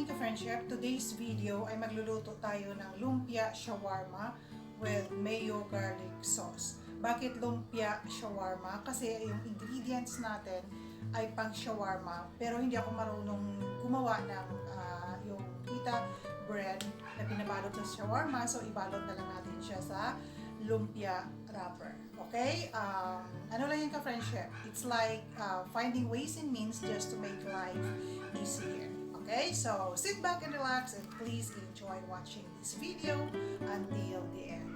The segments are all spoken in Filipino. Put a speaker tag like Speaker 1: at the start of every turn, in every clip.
Speaker 1: morning ka-friendship. Today's video ay magluluto tayo ng lumpia shawarma with mayo garlic sauce. Bakit lumpia shawarma? Kasi yung ingredients natin ay pang shawarma, pero hindi ako marunong gumawa ng yung pita bread na pinabalot sa shawarma, so ibalot na lang natin siya sa lumpia wrapper. Okay? Ano lang yung ka-friendship? It's like finding ways and means just to make life easier. Okay? So, sit back and relax and please enjoy watching this video until the end.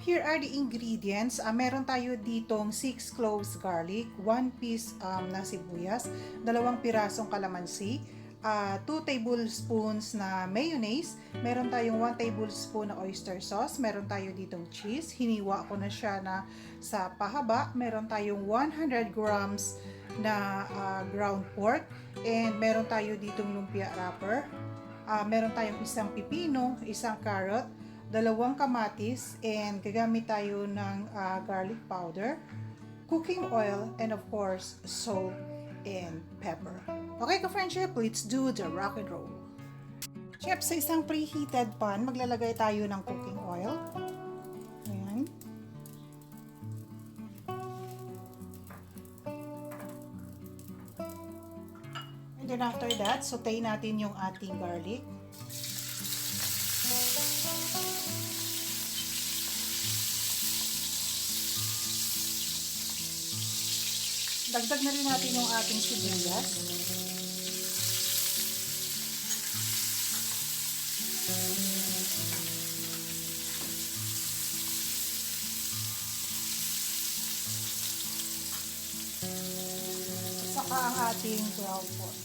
Speaker 1: Here are the ingredients. Meron tayo ditong 6 cloves garlic, 1 piece na sibuyas, 2 pirasong calamansi, 2 tablespoons na mayonnaise, meron tayong 1 tablespoon na oyster sauce, meron tayo ditong cheese, hiniwa ko na siya na sa pahaba, meron tayong 100 grams na ground pork, and meron tayo ditong lumpia wrapper, meron tayong isang pipino, isang carrot, 2 kamatis, and gagamit tayo ng garlic powder, cooking oil, and of course, salt and pepper. Okay ka-friendship, let's do the rock and roll. Chef, sa isang preheated pan, maglalagay tayo ng cooking oil. Ayan. And then after that, saute natin yung ating garlic. Dagdag na rin natin yung ating sibuyas. Saka ang ating ground pork.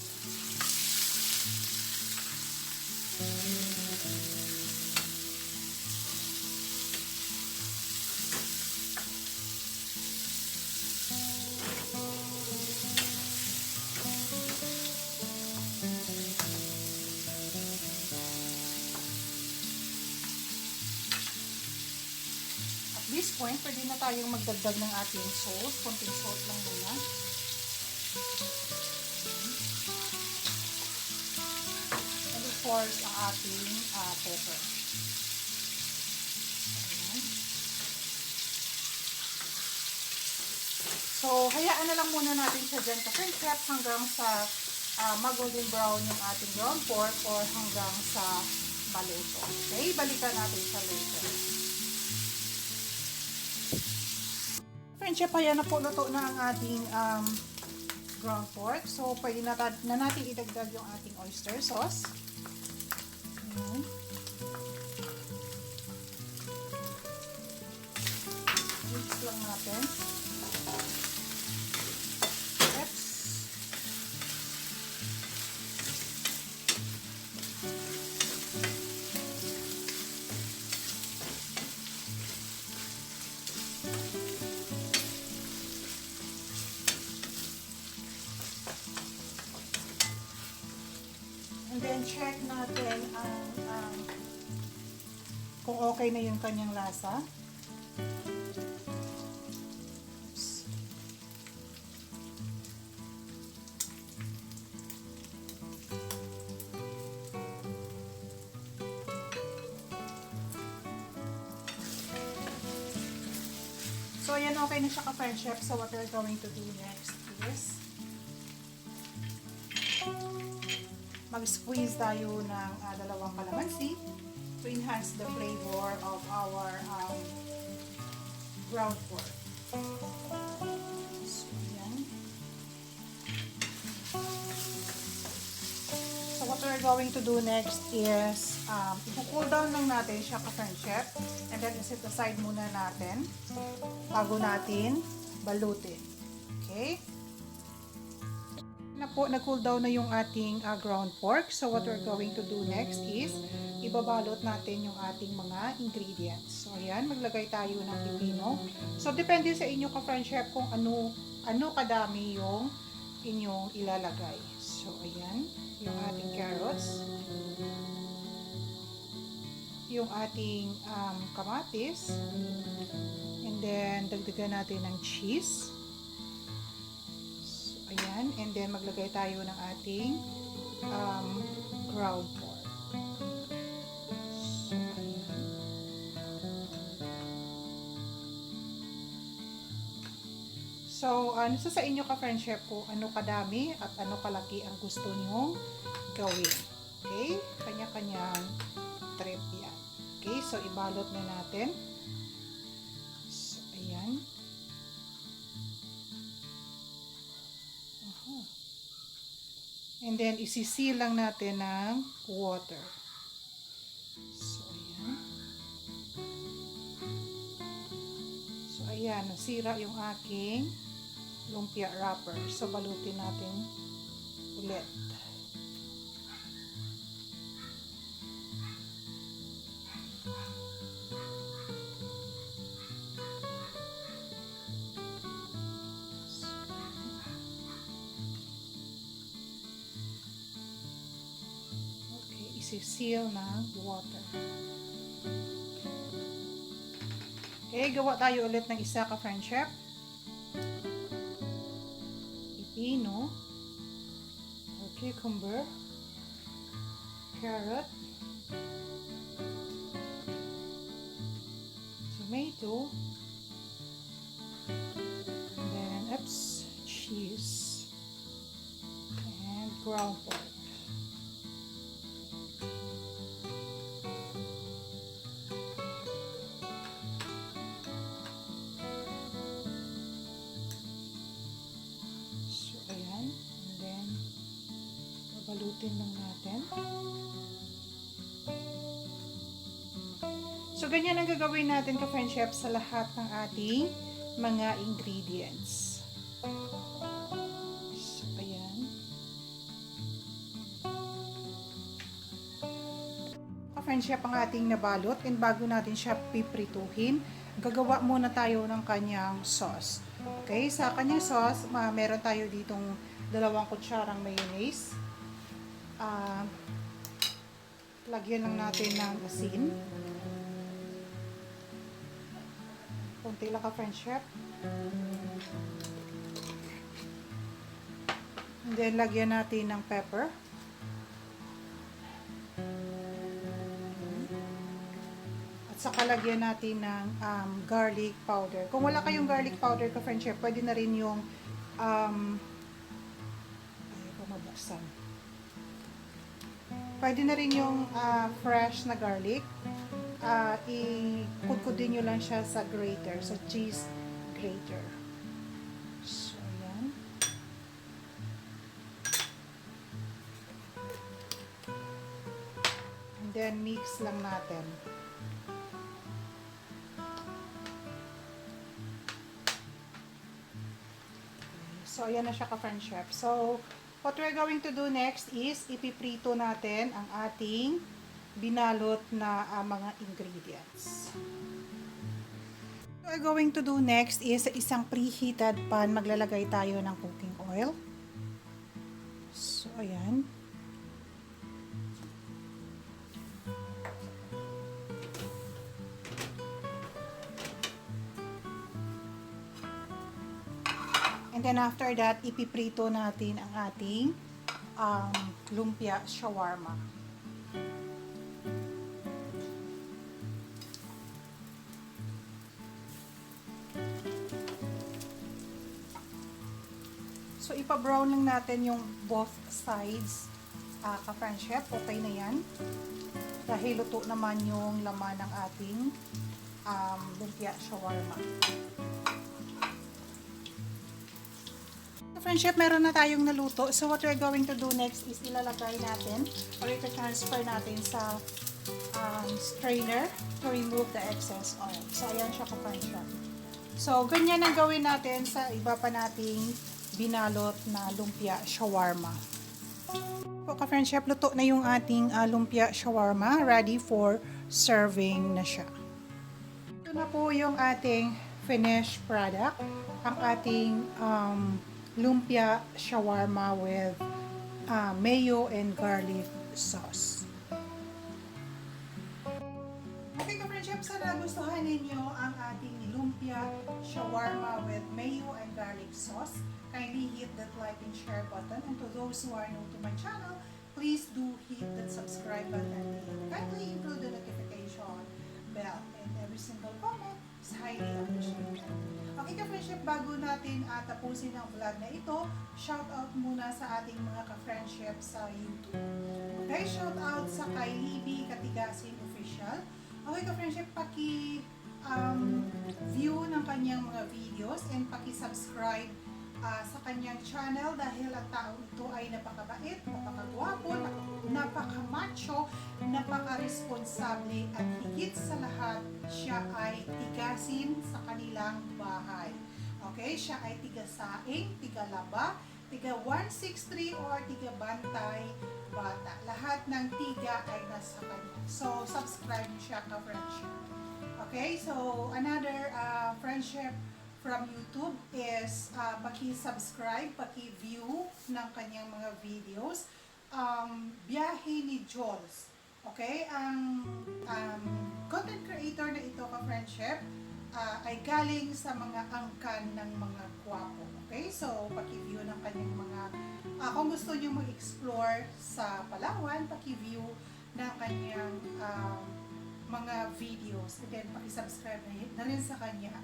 Speaker 1: At this point, pwede na tayong magdagdag ng ating salt. Konting salt lang muna. And of course, ang ating pepper. Ayan. So, hayaan na lang muna natin siya dyan ka-friendship hanggang sa mag-golden brown yung ating ground pork or hanggang sa maluto. Okay? Balikan natin siya later. Friendship, ayan na po, luto na ang ating ground pork. So, pwede na natin idagdag yung ating oyster sauce. Ayan. Mix lang natin. Oops. And then, check natin kung okay na yung kanyang lasa. Oops. So, ayan, okay na siya ka-friendship. So, what we're going to do next is mag-squeeze tayo ng 2 calamansi to enhance the flavor of our ground pork. So, yan. So, what we're going to do next is i-cool down lang natin siya ka-friendship, and then iset aside muna natin bago natin balutin. Okay? Na po, nag-cool down na yung ating ground pork. So, what we're going to do next is ibabalot natin yung ating mga ingredients. So, ayan, maglagay tayo ng pipino. So, depende sa inyo ka-friendship kung ano kadami yung inyong ilalagay. So, ayan, yung ating carrots, yung ating kamatis, and then dagdagan natin ng cheese. Ayan, and then maglagay tayo ng ating ground pork. So, ano sa inyo ka-friend chef po, ano kadami at ano kalaki ang gusto nyong gawin. Okay? Kanya-kanyang trip yan. Okay? So, ibalot na natin. So, ayan. And then, isisil lang natin ng water. So, ayan. So, ayan. Nasira yung aking lumpia wrapper. So, balutin natin ulit. Okay, isi-seal ng water. Okay, gawa tayo ulit ng isa ka-friend chef. Pipino, cucumber, carrot, tomato, and then cheese, and ground pork. Balutin lang natin. So, ganyan ang gagawin natin ka-friend chef sa lahat ng ating mga ingredients. So, ayan. Ka-friend chef ang ating nabalot, and bago natin siya piprituhin, gagawa muna tayo ng kanyang sauce. Okay, sa kanyang sauce, meron tayo ditong 2 kutsarang mayonnaise. Lagyan lang natin ng asin. Kunti lang ka-friend chef. And then, lagyan natin ng pepper. At saka lagyan natin ng garlic powder. Kung wala kayong garlic powder ka-friend chef, pwede na rin yung pwede na rin yung fresh na garlic. Ikudkudin nyo lang siya sa grater, sa cheese grater. So, ayan. And then, mix lang natin. So, ayan na siya ka-friend chef. So, what we're going to do next is ipiprito natin ang ating binalot na mga ingredients. What we're going to do next is sa isang preheated pan, maglalagay tayo ng cooking oil. So, ayan. And then after that, ipiprito natin ang ating lumpia shawarma. So, ipa-brown lang natin yung both sides, ka-friend chef. Okay na yan. Dahil luto naman yung laman ng ating lumpia shawarma. Friend chef, meron na tayong naluto. So, what we're going to do next is ilalagay natin or ita-transfer natin sa strainer to remove the excess oil. So, ayan siya ka-friend chef. So, ganyan ang gawin natin sa iba pa nating binalot na lumpia shawarma. So, ka-friend chef, luto na yung ating lumpia shawarma. Ready for serving na siya. Ito na po yung ating finished product. Ang ating lumpia shawarma with mayo and garlic sauce. Okay ka-friend chef, sana gustuhan ninyo ang ating lumpia shawarma with mayo and garlic sauce. Kindly hit that like and share button, and to those who are new to my channel, please do hit that subscribe button and kindly include the notification bell, and every single comment is highly appreciated. Okay ka-friendship, bago natin tapusin ang vlog na ito, shout out muna sa ating mga ka-friendship sa YouTube. Okay, shout out sa kay Libby Katigasin Official. Okay ka-friendship, view ng kanyang mga videos and paki-subscribe sa kanyang channel dahil ang taong ito ay napakabait, napakagwapo, napakamacho, napaka-responsable at higit sa lahat, siya ay tigasin sa kanilang bahay. Okay, siya ay tiga-saing, tiga-laba, tiga-163 or tiga-bantay bata. Lahat ng tiga ay nasa kanya. So, subscribe siya ka-friendship. Okay, so another friendship from YouTube is paki-subscribe, paki-view ng kanyang mga videos. Biyahe ni Jules. Okay, ang content creator na ito ka-friendship ay galing sa mga angkan ng mga kwapo. Okay, so paki-view ng kanyang mga kung gusto niyo mag-explore sa Palawan, paki-view ng kanyang mga videos. And then paki-subscribe na rin sa kanya.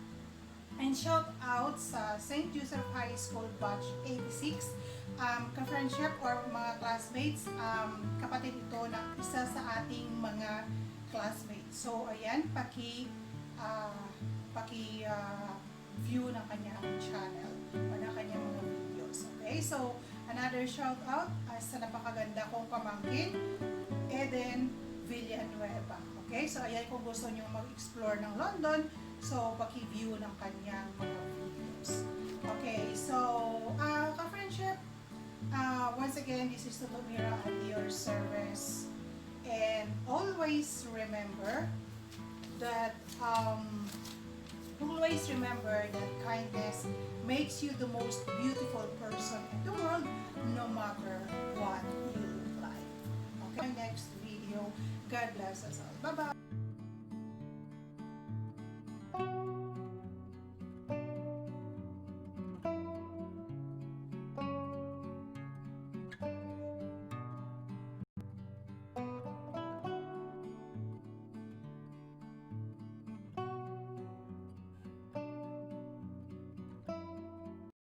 Speaker 1: And shout out sa St. Joseph High School Batch 86, ka-friendship or mga classmates, kapatid ito ng isa sa ating mga classmates. So, ayan, view ng kanyang channel o ng kanyang mga videos. Okay, so, another shout out sa napakaganda kong pamangkin, Eden Villanueva. Okay, so ayan, kung gusto nyo mag-explore ng London, so paki-view ng kanyang mga videos. Okay, so ka-friendship, once again, this is Tutumira at your service, and always remember that kindness makes you the most beautiful person in the world, no matter what you look like. Okay, next video. God bless us all. Bye-bye.